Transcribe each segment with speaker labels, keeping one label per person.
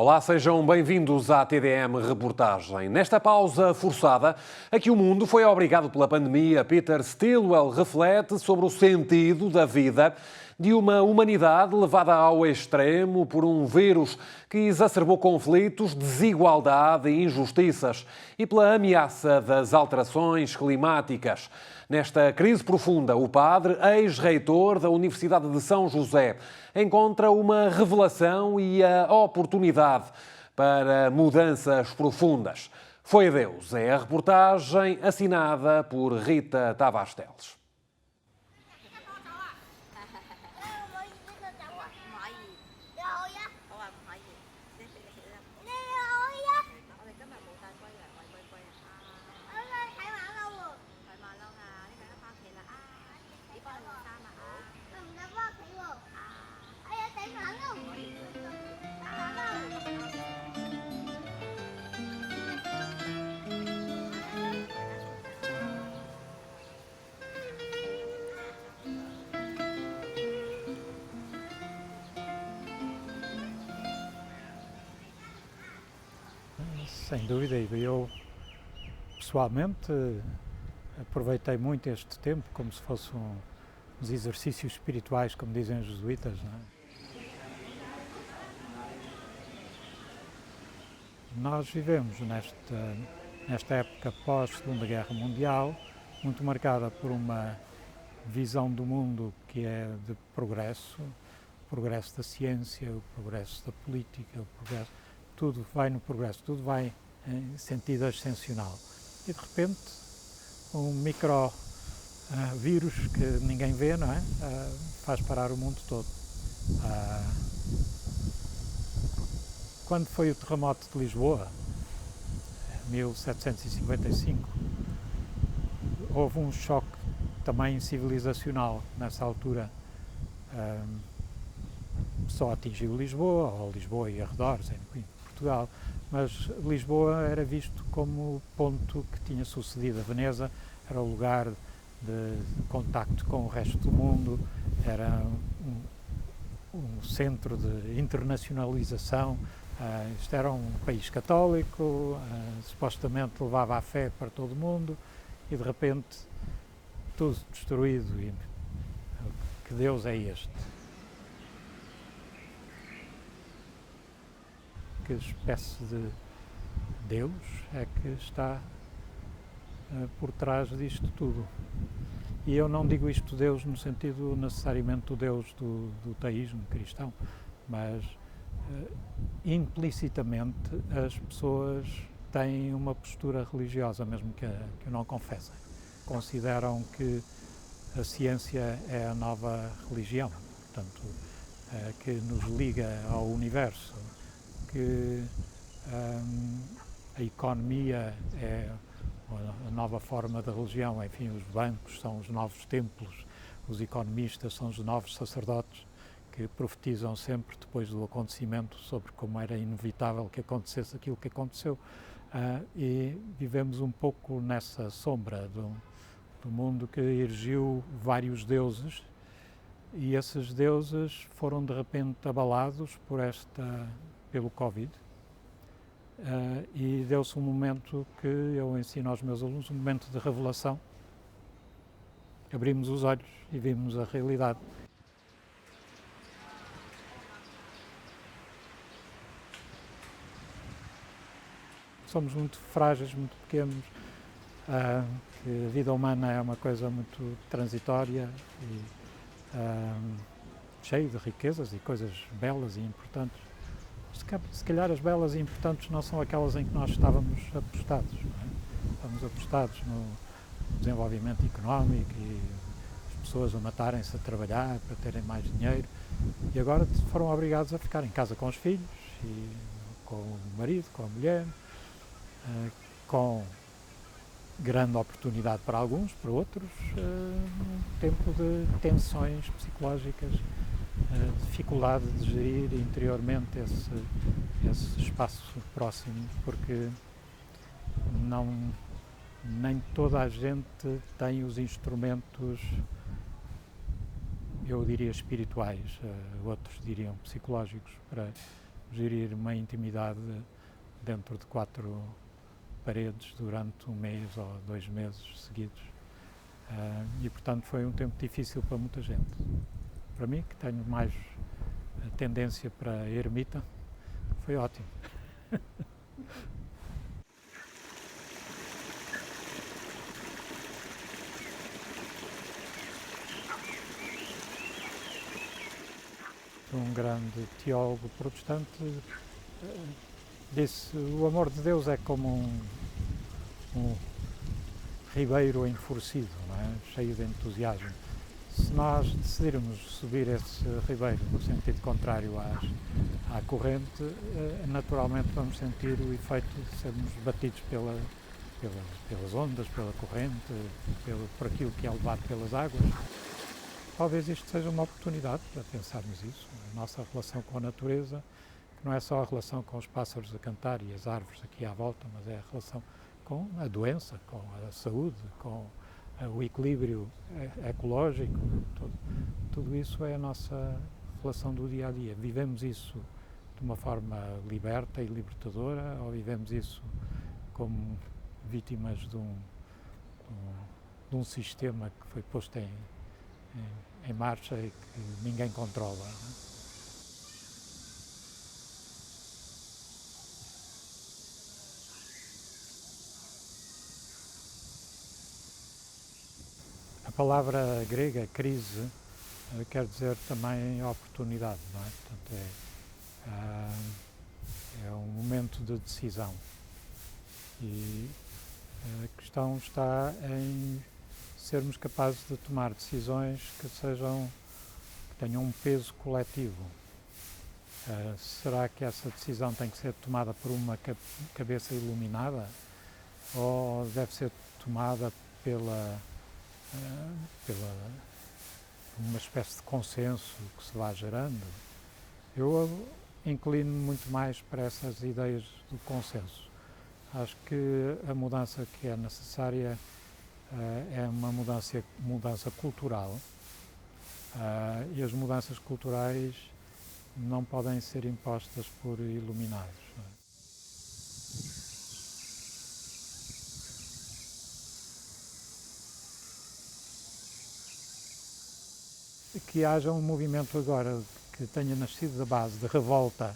Speaker 1: Olá, sejam bem-vindos à TDM Reportagem. Nesta pausa forçada, a que o mundo foi obrigado pela pandemia, Peter Stilwell reflete sobre o sentido da vida de uma humanidade levada ao extremo por um vírus que exacerbou conflitos, desigualdade e injustiças e pela ameaça das alterações climáticas. Nesta crise profunda, o padre, ex-reitor da Universidade de São José, encontra uma revelação e a oportunidade para mudanças profundas. Foi Deus, é a reportagem assinada por Rita Tavares Teles.
Speaker 2: Sem dúvida, eu pessoalmente aproveitei muito este tempo como se fossem uns exercícios espirituais, como dizem os jesuítas, não é? Nós vivemos nesta época pós-Segunda Guerra Mundial, muito marcada por uma visão do mundo que é de progresso, o progresso da ciência, o progresso da política, o progresso, tudo vai no progresso, tudo vai em sentido ascensional. E de repente, um microvírus que ninguém vê, não é? Faz parar o mundo todo. Quando foi o terremoto de Lisboa, em 1755, houve um choque também civilizacional nessa altura. Só atingiu Lisboa, ou Lisboa e arredores, em Portugal, mas Lisboa era visto como o ponto que tinha sucedido a Veneza, era o lugar de contacto com o resto do mundo, era um centro de internacionalização. Isto era um país católico, supostamente levava a fé para todo o mundo, e de repente tudo destruído. E que Deus é este? Que espécie de Deus é que está por trás disto tudo? E eu não digo isto Deus no sentido necessariamente do Deus do teísmo cristão, mas implicitamente as pessoas têm uma postura religiosa, mesmo que o não confessem. Consideram que a ciência é a nova religião, portanto, que nos liga ao universo, que a economia é a nova forma da religião, enfim, os bancos são os novos templos, os economistas são os novos sacerdotes que profetizam sempre depois do acontecimento sobre como era inevitável que acontecesse aquilo que aconteceu, e vivemos um pouco nessa sombra do mundo que erigiu vários deuses, e esses deuses foram de repente abalados pelo Covid, e deu-se um momento que eu ensino aos meus alunos, um momento de revelação. Abrimos os olhos e vimos a realidade. Somos muito frágeis, muito pequenos, que a vida humana é uma coisa muito transitória e cheia de riquezas e coisas belas e importantes. Se calhar as belas e importantes não são aquelas em que nós estávamos apostados, não é? Estamos apostados no desenvolvimento económico e as pessoas a matarem-se a trabalhar para terem mais dinheiro, e agora foram obrigados a ficar em casa com os filhos, e com o marido, com a mulher, com grande oportunidade para alguns, para outros, um tempo de tensões psicológicas, dificuldade de gerir interiormente esse espaço próximo, porque nem toda a gente tem os instrumentos, eu diria espirituais, outros diriam psicológicos, gerir uma intimidade dentro de 4 paredes durante 1 mês ou 2 meses seguidos. E, portanto, foi um tempo difícil para muita gente. Para mim, que tenho mais a tendência para ermita, foi ótimo. Um grande teólogo protestante disse: o amor de Deus é como um ribeiro enfurecido, não é? Cheio de entusiasmo. Se nós decidirmos subir esse ribeiro no sentido contrário à corrente, naturalmente vamos sentir o efeito de sermos batidos pelas ondas, pela corrente, por aquilo que é levado pelas águas. Talvez isto seja uma oportunidade para pensarmos isso, a nossa relação com a natureza, que não é só a relação com os pássaros a cantar e as árvores aqui à volta, mas é a relação com a doença, com a saúde, com o equilíbrio ecológico. Tudo isso é a nossa relação do dia a dia. Vivemos isso de uma forma liberta e libertadora, ou vivemos isso como vítimas de um sistema que foi posto em marcha e que ninguém controla, não é? A palavra grega, crise, quer dizer também oportunidade, não é? Portanto, é um momento de decisão. E a questão está em sermos capazes de tomar decisões que tenham um peso coletivo. Será que essa decisão tem que ser tomada por uma cabeça iluminada ou deve ser tomada pela uma espécie de consenso que se vá gerando? Eu inclino muito mais para essas ideias do consenso. Acho que a mudança que é necessária é uma mudança cultural, e as mudanças culturais não podem ser impostas por iluminados, não é? Que haja um movimento agora que tenha nascido da base de revolta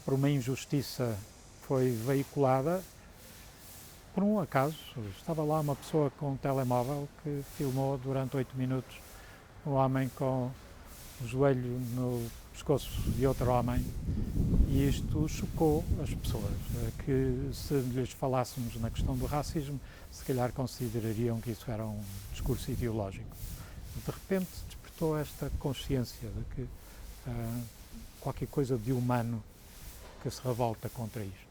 Speaker 2: por uma injustiça que foi veiculada por um acaso. Estava lá uma pessoa com um telemóvel que filmou durante 8 minutos um homem com o joelho no pescoço de outro homem, e isto chocou as pessoas, que se lhes falássemos na questão do racismo, se calhar considerariam que isso era um discurso ideológico. De repente despertou esta consciência de que qualquer coisa de humano que se revolta contra isto.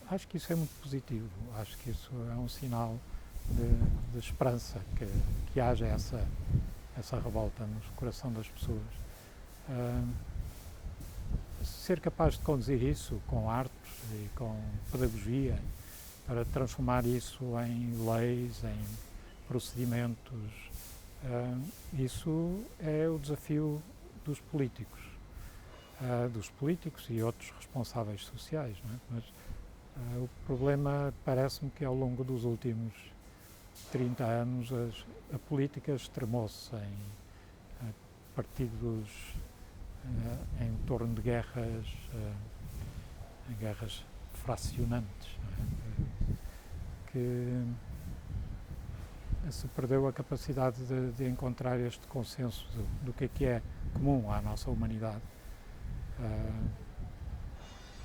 Speaker 2: Acho que isso é muito positivo, acho que isso é um sinal de esperança, que haja essa revolta no coração das pessoas. Ser capaz de conduzir isso com artes e com pedagogia para transformar isso em leis, em procedimentos, isso é o desafio dos políticos e outros responsáveis sociais, não é? Mas o problema parece-me que ao longo dos últimos 30 anos a política extremou-se em partidos em torno de guerras fracionantes, não é? Que se perdeu a capacidade de encontrar este consenso do que é comum à nossa humanidade.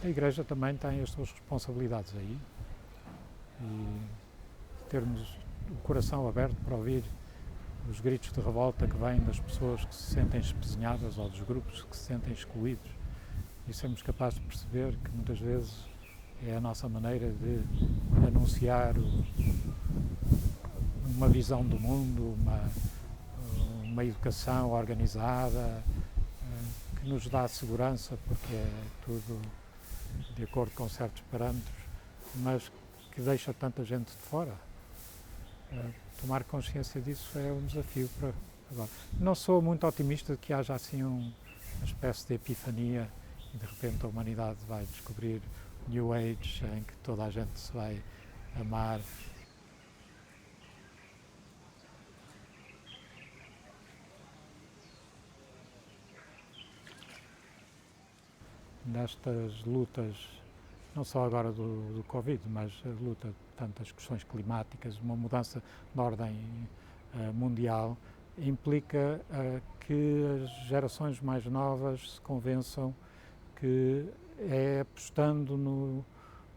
Speaker 2: A Igreja também tem as suas responsabilidades aí, e termos o coração aberto para ouvir os gritos de revolta que vêm das pessoas que se sentem espezinhadas ou dos grupos que se sentem excluídos, e sermos capazes de perceber que muitas vezes é a nossa maneira de anunciar uma visão do mundo, uma educação organizada, que nos dá segurança, porque é tudo de acordo com certos parâmetros, mas que deixa tanta gente de fora. Tomar consciência disso é um desafio para agora. Não sou muito otimista de que haja assim uma espécie de epifania e de repente a humanidade vai descobrir New Age, em que toda a gente se vai amar. Nestas lutas, não só agora do Covid, mas a luta de tantas questões climáticas, uma mudança de ordem mundial, implica que as gerações mais novas se convençam que é apostando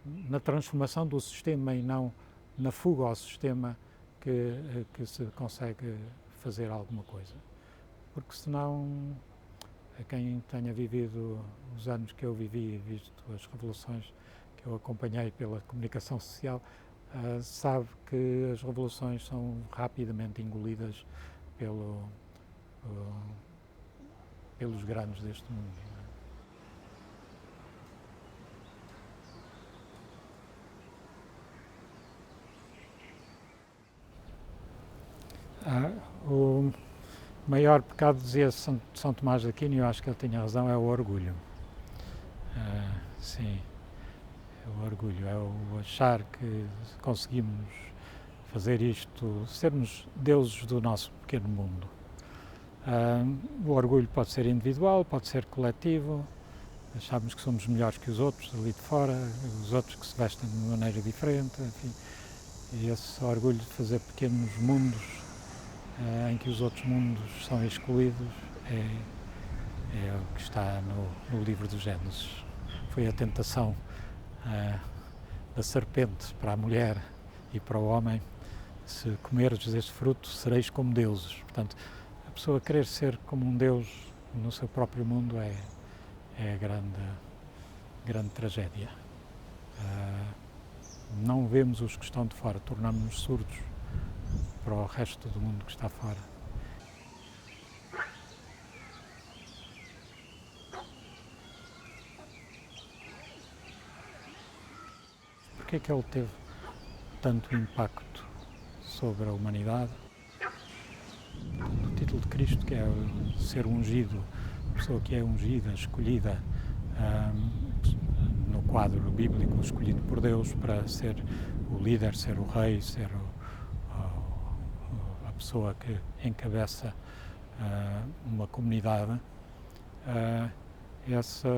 Speaker 2: na transformação do sistema e não na fuga ao sistema que se consegue fazer alguma coisa. Porque senão, a quem tenha vivido os anos que eu vivi e visto as revoluções que eu acompanhei pela comunicação social, sabe que as revoluções são rapidamente engolidas pelos grandes deste mundo. O maior pecado, dizia São Tomás de Aquino, e eu acho que ele tinha razão, é o orgulho. Sim, é o orgulho, é o achar que conseguimos fazer isto, sermos deuses do nosso pequeno mundo. O orgulho pode ser individual, pode ser coletivo, acharmos que somos melhores que os outros ali de fora, os outros que se vestem de maneira diferente, enfim. E esse orgulho de fazer pequenos mundos em que os outros mundos são excluídos é o que está no livro do Gênesis. Foi a tentação da serpente para a mulher e para o homem: se comerdes deste fruto, sereis como deuses. Portanto, a pessoa querer ser como um deus no seu próprio mundo é a grande tragédia. Não vemos os que estão de fora, tornamos-nos surdos para o resto do mundo que está fora. Porquê é que ele teve tanto impacto sobre a humanidade? O título de Cristo, que é ser ungido, a pessoa que é ungida, escolhida no quadro bíblico, escolhido por Deus para ser o líder, ser o rei, ser a pessoa que encabeça uma comunidade. Essa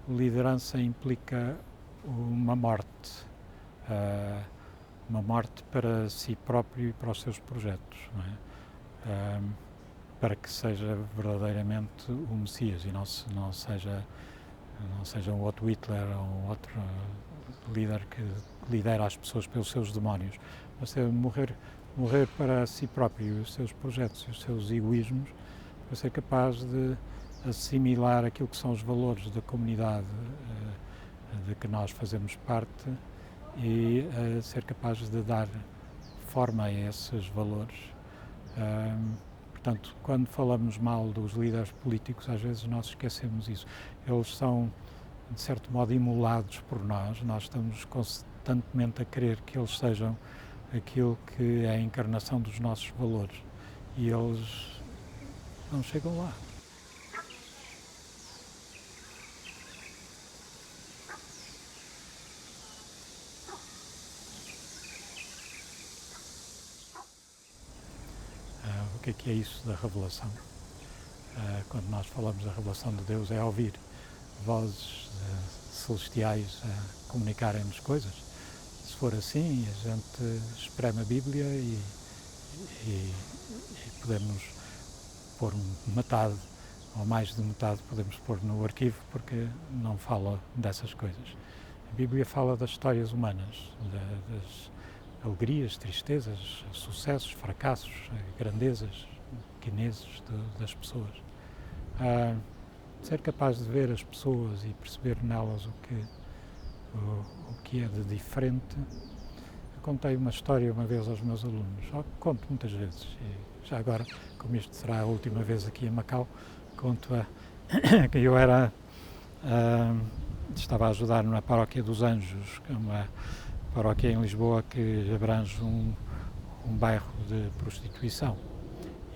Speaker 2: liderança implica uma morte para si próprio e para os seus projetos, não é? Para que seja verdadeiramente o Messias e não seja um outro Hitler ou um outro líder que lidera as pessoas pelos seus demónios, mas ser morrer para si próprio e os seus projetos e os seus egoísmos, para ser capaz de assimilar aquilo que são os valores da comunidade de que nós fazemos parte e ser capaz de dar forma a esses valores. Portanto, quando falamos mal dos líderes políticos, às vezes nós esquecemos isso. Eles são, de certo modo, imolados por nós estamos constantemente a querer que eles sejam aquilo que é a encarnação dos nossos valores e eles não chegam lá. O que é isso da revelação? Quando nós falamos da revelação de Deus, é ouvir vozes celestiais a comunicarem-nos coisas. Se for assim, a gente espreme a Bíblia e podemos pôr metade ou mais de metade, podemos pôr no arquivo, porque não fala dessas coisas. A Bíblia fala das histórias humanas, das alegrias, tristezas, sucessos, fracassos, grandezas, pequenezes das pessoas. Ser capaz de ver as pessoas e perceber nelas o que é de diferente. Eu contei uma história uma vez aos meus alunos, conto muitas vezes, e já agora, como isto será a última vez aqui em Macau, conto que eu estava a ajudar na Paróquia dos Anjos, que é uma paróquia em Lisboa que abrange um bairro de prostituição.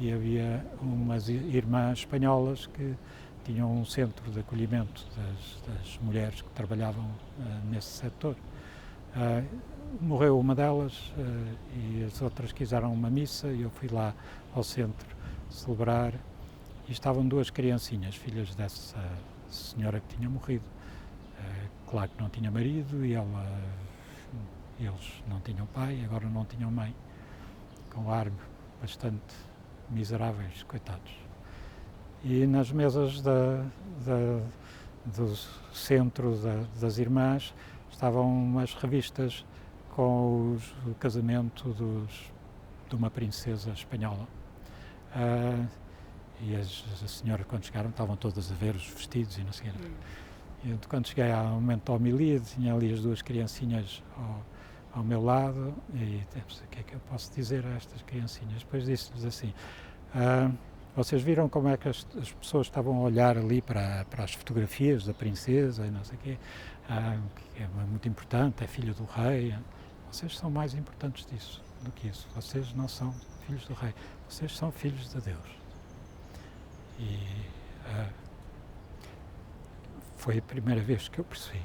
Speaker 2: E havia umas irmãs espanholas que tinham um centro de acolhimento das mulheres que trabalhavam nesse setor. Morreu uma delas e as outras quiseram uma missa e eu fui lá ao centro celebrar e estavam duas criancinhas, filhas dessa senhora que tinha morrido. Claro que não tinha marido e eles não tinham pai, agora não tinham mãe, com ar bastante miseráveis, coitados. E nas mesas do centro das irmãs estavam umas revistas com o casamento de uma princesa espanhola. E as senhoras, quando chegaram, estavam todas a ver os vestidos e não sei o quê. E quando cheguei ao momento da homilia, tinha ali as duas criancinhas ao meu lado e o que é que eu posso dizer a estas criancinhas? Depois disse-lhes assim, vocês viram como é que as pessoas estavam a olhar ali para as fotografias da princesa e não sei o quê, que é muito importante, é filha do rei. Vocês são mais importantes do que isso. Vocês não são filhos do rei, vocês são filhos de Deus. E foi a primeira vez que eu percebi.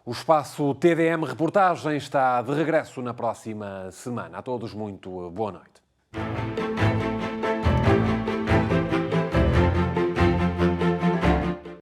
Speaker 1: O espaço TDM Reportagem está de regresso na próxima semana. A todos, muito boa noite.